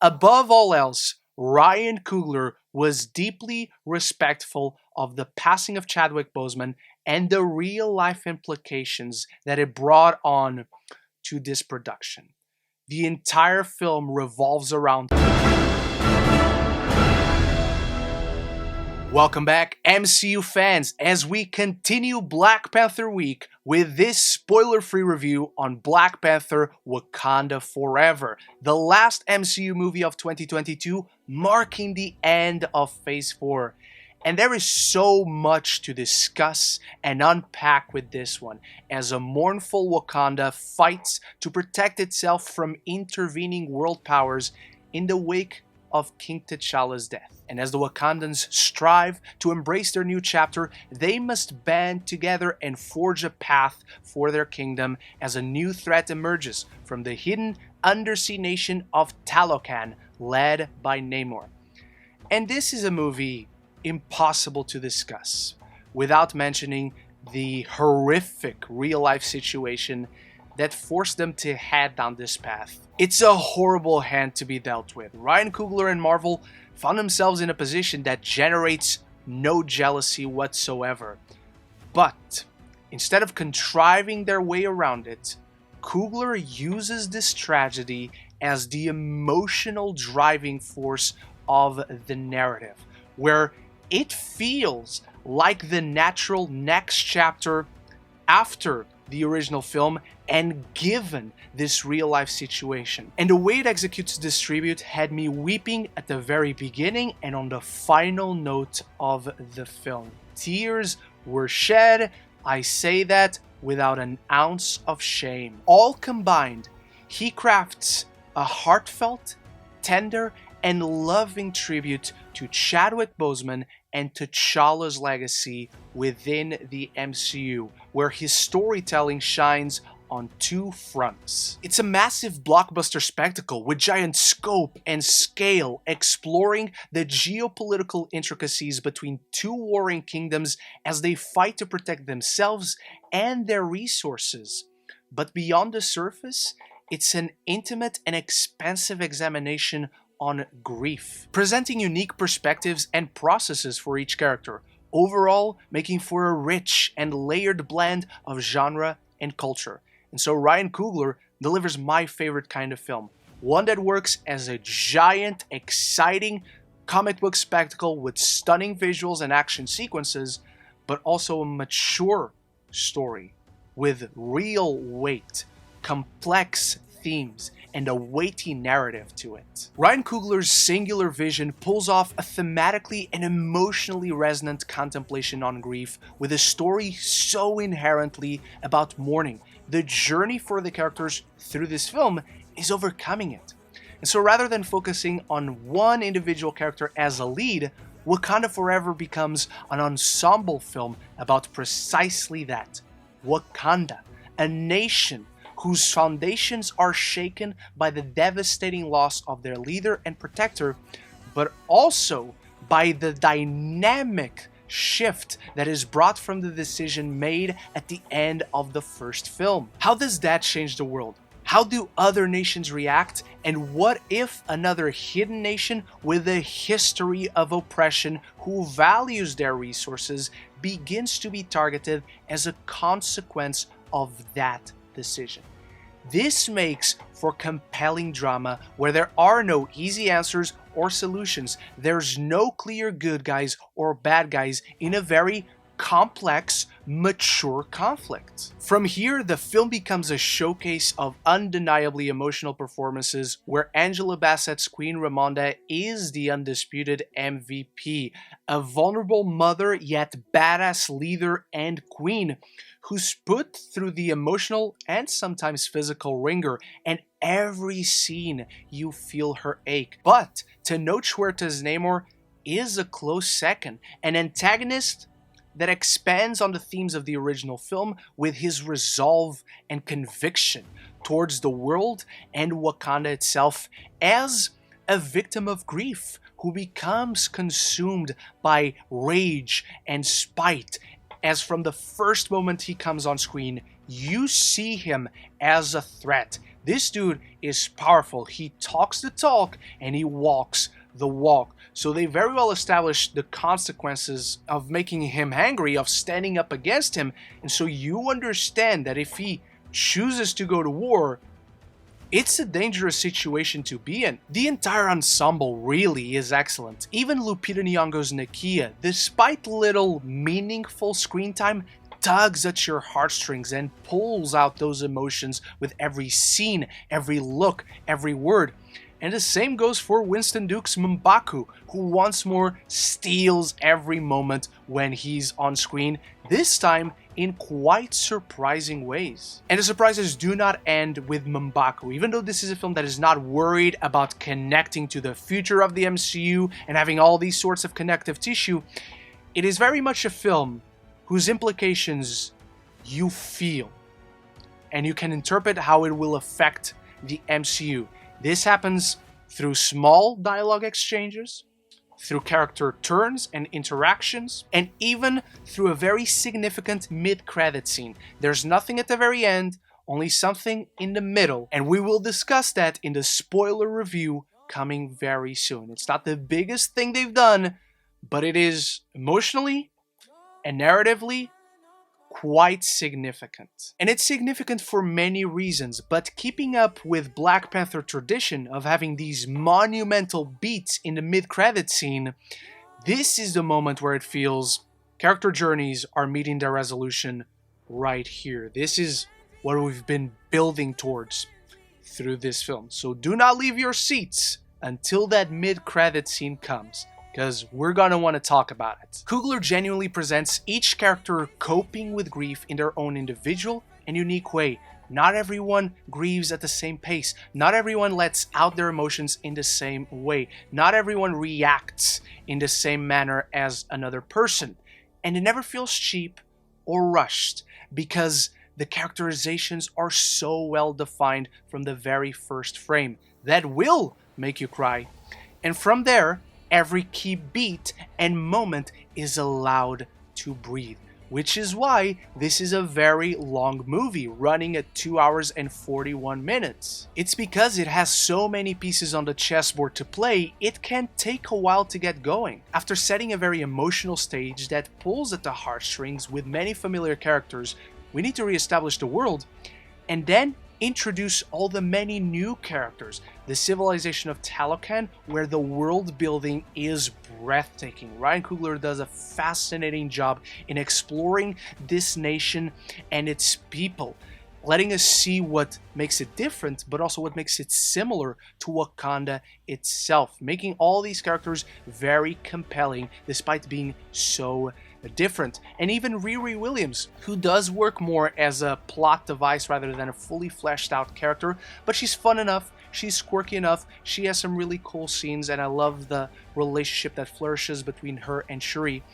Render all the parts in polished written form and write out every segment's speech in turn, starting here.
Above all else, Ryan Coogler was deeply respectful of the passing of Chadwick Boseman and the real life implications that it brought on to this production. The entire film revolves around. Welcome back, MCU fans, as we continue Black Panther week with this spoiler-free review on Black Panther Wakanda Forever, the last MCU movie of 2022, marking the end of Phase 4. And there is so much to discuss and unpack with this one, as a mournful Wakanda fights to protect itself from intervening world powers in the wake of King T'Challa's death. And as the Wakandans strive to embrace their new chapter, they must band together and forge a path for their kingdom as a new threat emerges from the hidden undersea nation of Tālocān, led by Namor. And this is a movie impossible to discuss without mentioning the horrific real-life situation that forced them to head down this path. It's a horrible hand to be dealt with. Ryan Coogler and Marvel found themselves in a position that generates no jealousy whatsoever. But instead of contriving their way around it, Coogler uses this tragedy as the emotional driving force of the narrative, where it feels like the natural next chapter after the original film and given this real-life situation. And the way it executes this tribute had me weeping at the very beginning and on the final note of the film. Tears were shed, I say that without an ounce of shame. All combined, he crafts a heartfelt, tender, and loving tribute to Chadwick Boseman and T'Challa's legacy within the MCU, where his storytelling shines on two fronts. It's a massive blockbuster spectacle with giant scope and scale, exploring the geopolitical intricacies between two warring kingdoms as they fight to protect themselves and their resources. But beyond the surface, it's an intimate and expansive examination on grief, presenting unique perspectives and processes for each character, overall making for a rich and layered blend of genre and culture. And so Ryan Coogler delivers my favorite kind of film, one that works as a giant, exciting comic book spectacle with stunning visuals and action sequences, but also a mature story with real weight, complex themes, and a weighty narrative to it. Ryan Coogler's singular vision pulls off a thematically and emotionally resonant contemplation on grief with a story so inherently about mourning. The journey for the characters through this film is overcoming it. And so rather than focusing on one individual character as a lead, Wakanda Forever becomes an ensemble film about precisely that. Wakanda, a nation whose foundations are shaken by the devastating loss of their leader and protector, but also by the dynamic shift that is brought from the decision made at the end of the first film. How does that change the world? How do other nations react? And what if another hidden nation with a history of oppression who values their resources begins to be targeted as a consequence of that decision? This makes for compelling drama where there are no easy answers or solutions. There's no clear good guys or bad guys in a very complex, mature conflict. From here, the film becomes a showcase of undeniably emotional performances where Angela Bassett's Queen Ramonda is the undisputed MVP, a vulnerable mother yet badass leader and queen who's put through the emotional and sometimes physical ringer, and every scene you feel her ache. But Tenoch Huerta's Namor is a close second, an antagonist that expands on the themes of the original film with his resolve and conviction towards the world and Wakanda itself as a victim of grief who becomes consumed by rage and spite, as from the first moment he comes on screen, you see him as a threat, This dude is powerful. He talks the talk and he walks the walk. So they very well established the consequences of making him angry, of standing up against him. And so you understand that if he chooses to go to war, it's a dangerous situation to be in. The entire ensemble really is excellent. Even Lupita Nyong'o's Nakia, despite little meaningful screen time, tugs at your heartstrings and pulls out those emotions with every scene, every look, every word. And the same goes for Winston Duke's M'Baku, who once more steals every moment when he's on screen, this time in quite surprising ways. And the surprises do not end with M'Baku. Even though this is a film that is not worried about connecting to the future of the MCU and having all these sorts of connective tissue, it is very much a film whose implications you feel, and you can interpret how it will affect the MCU. This happens through small dialogue exchanges, through character turns and interactions, and even through a very significant mid-credit scene. There's nothing at the very end, only something in the middle, and we will discuss that in the spoiler review coming very soon. It's not the biggest thing they've done, but it is emotionally and narratively quite significant. And it's significant for many reasons, but keeping up with Black Panther tradition of having these monumental beats in the mid-credit scene, this is the moment where it feels character journeys are meeting their resolution right here. This is what we've been building towards through this film. So do not leave your seats until that mid-credit scene comes, because we're gonna want to talk about it. Coogler genuinely presents each character coping with grief in their own individual and unique way. Not everyone grieves at the same pace. Not everyone lets out their emotions in the same way. Not everyone reacts in the same manner as another person. And it never feels cheap or rushed, because the characterizations are so well defined from the very first frame. That will make you cry. And from there, every key beat and moment is allowed to breathe, which is why this is a very long movie, running at 2 hours and 41 minutes. It's because it has so many pieces on the chessboard to play, it can take a while to get going. After setting a very emotional stage that pulls at the heartstrings with many familiar characters, we need to reestablish the world, and then introduce all the many new characters. The civilization of Tālocān, where the world building is breathtaking. Ryan Coogler does a fascinating job in exploring this nation and its people, letting us see what makes it different, but also what makes it similar to Wakanda itself, making all these characters very compelling despite being so different. And even Riri Williams, who does work more as a plot device rather than a fully fleshed out character, but she's fun enough, she's quirky enough, she has some really cool scenes, and I love the relationship that flourishes between her and Shuri.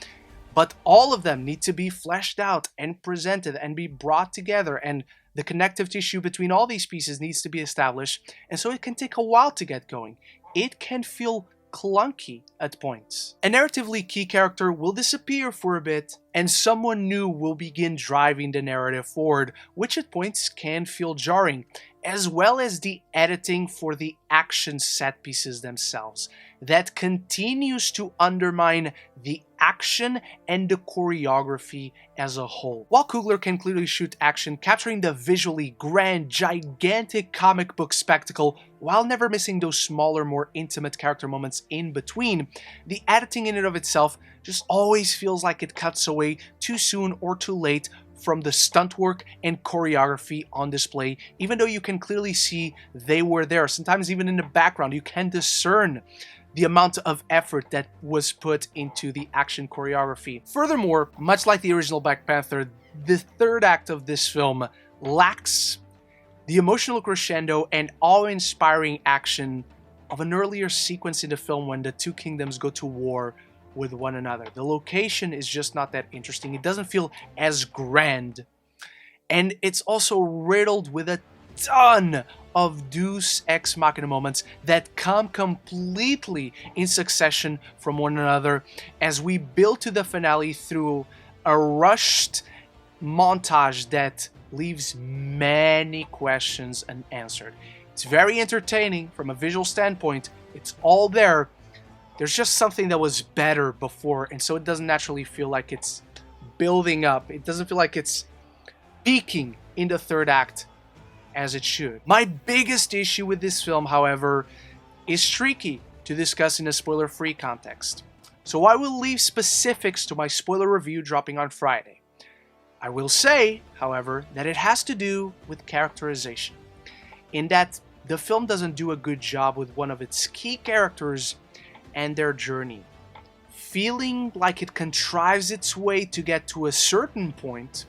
But all of them need to be fleshed out and presented and be brought together, and the connective tissue between all these pieces needs to be established, and so it can take a while to get going. It can feel clunky at points. A narratively key character will disappear for a bit, and someone new will begin driving the narrative forward, which at points can feel jarring, as well as the editing for the action set pieces themselves that continues to undermine the action and the choreography as a whole. While Coogler can clearly shoot action, capturing the visually grand, gigantic comic book spectacle while never missing those smaller, more intimate character moments in between, the editing in and of itself just always feels like it cuts away too soon or too late from the stunt work and choreography on display, even though you can clearly see they were there. Sometimes even in the background, you can discern the amount of effort that was put into the action choreography. Furthermore, much like the original Black Panther, the third act of this film lacks the emotional crescendo and awe-inspiring action of an earlier sequence in the film when the two kingdoms go to war with one another. The location is just not that interesting. It doesn't feel as grand. And it's also riddled with a ton of deus ex machina moments that come completely in succession from one another as we build to the finale through a rushed montage that leaves many questions unanswered. It's very entertaining from a visual standpoint. It's all there. There's just something that was better before, and so it doesn't naturally feel like it's building up. It doesn't feel like it's peaking in the third act as it should. My biggest issue with this film, however, is tricky to discuss in a spoiler-free context. So I will leave specifics to my spoiler review dropping on Friday. I will say, however, that it has to do with characterization, in that the film doesn't do a good job with one of its key characters and their journey. Feeling like it contrives its way to get to a certain point,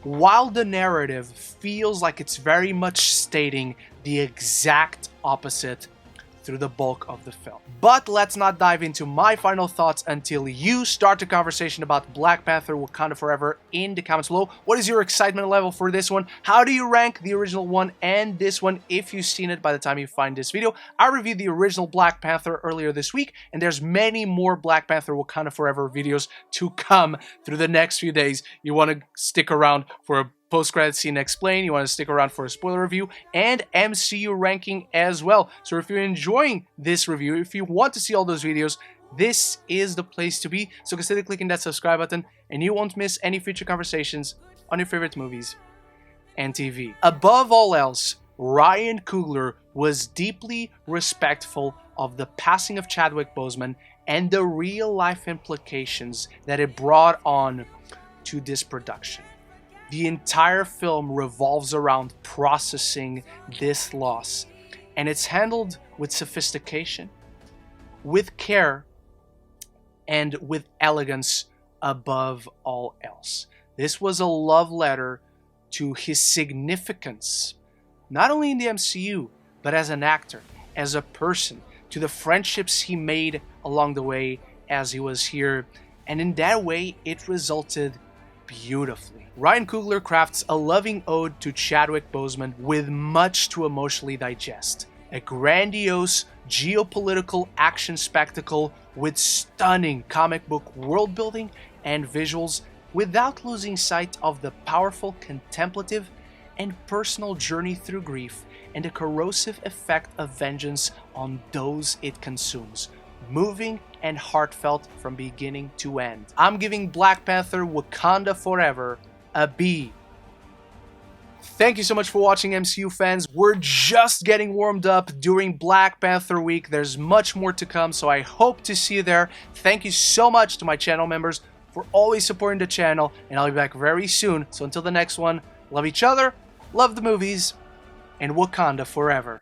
while the narrative feels like it's very much stating the exact opposite through the bulk of the film. But let's not dive into my final thoughts until you start the conversation about Black Panther Wakanda Forever in the comments below. What is your excitement level for this one? How do you rank the original one and this one if you've seen it by the time you find this video? I reviewed the original Black Panther earlier this week, and there's many more Black Panther Wakanda Forever videos to come through the next few days. You want to stick around for a post-credit scene explain, you want to stick around for a spoiler review, and MCU ranking as well. So if you're enjoying this review, if you want to see all those videos, this is the place to be. So consider clicking that subscribe button, and you won't miss any future conversations on your favorite movies and TV. Above all else, Ryan Coogler was deeply respectful of the passing of Chadwick Boseman and the real-life implications that it brought on to this production. The entire film revolves around processing this loss, and it's handled with sophistication, with care, and with elegance above all else. This was a love letter to his significance, not only in the MCU, but as an actor, as a person, to the friendships he made along the way as he was here, and in that way, it resulted beautifully. Ryan Coogler crafts a loving ode to Chadwick Boseman with much to emotionally digest. A grandiose geopolitical action spectacle with stunning comic book world building and visuals without losing sight of the powerful contemplative and personal journey through grief and the corrosive effect of vengeance on those it consumes. Moving and heartfelt from beginning to end. I'm giving Black Panther Wakanda Forever a B. Thank you so much for watching, MCU fans. We're just getting warmed up during Black Panther week. There's much more to come, so I hope to see you there. Thank you so much to my channel members for always supporting the channel, and I'll be back very soon. So until the next one, love each other, love the movies, and Wakanda forever.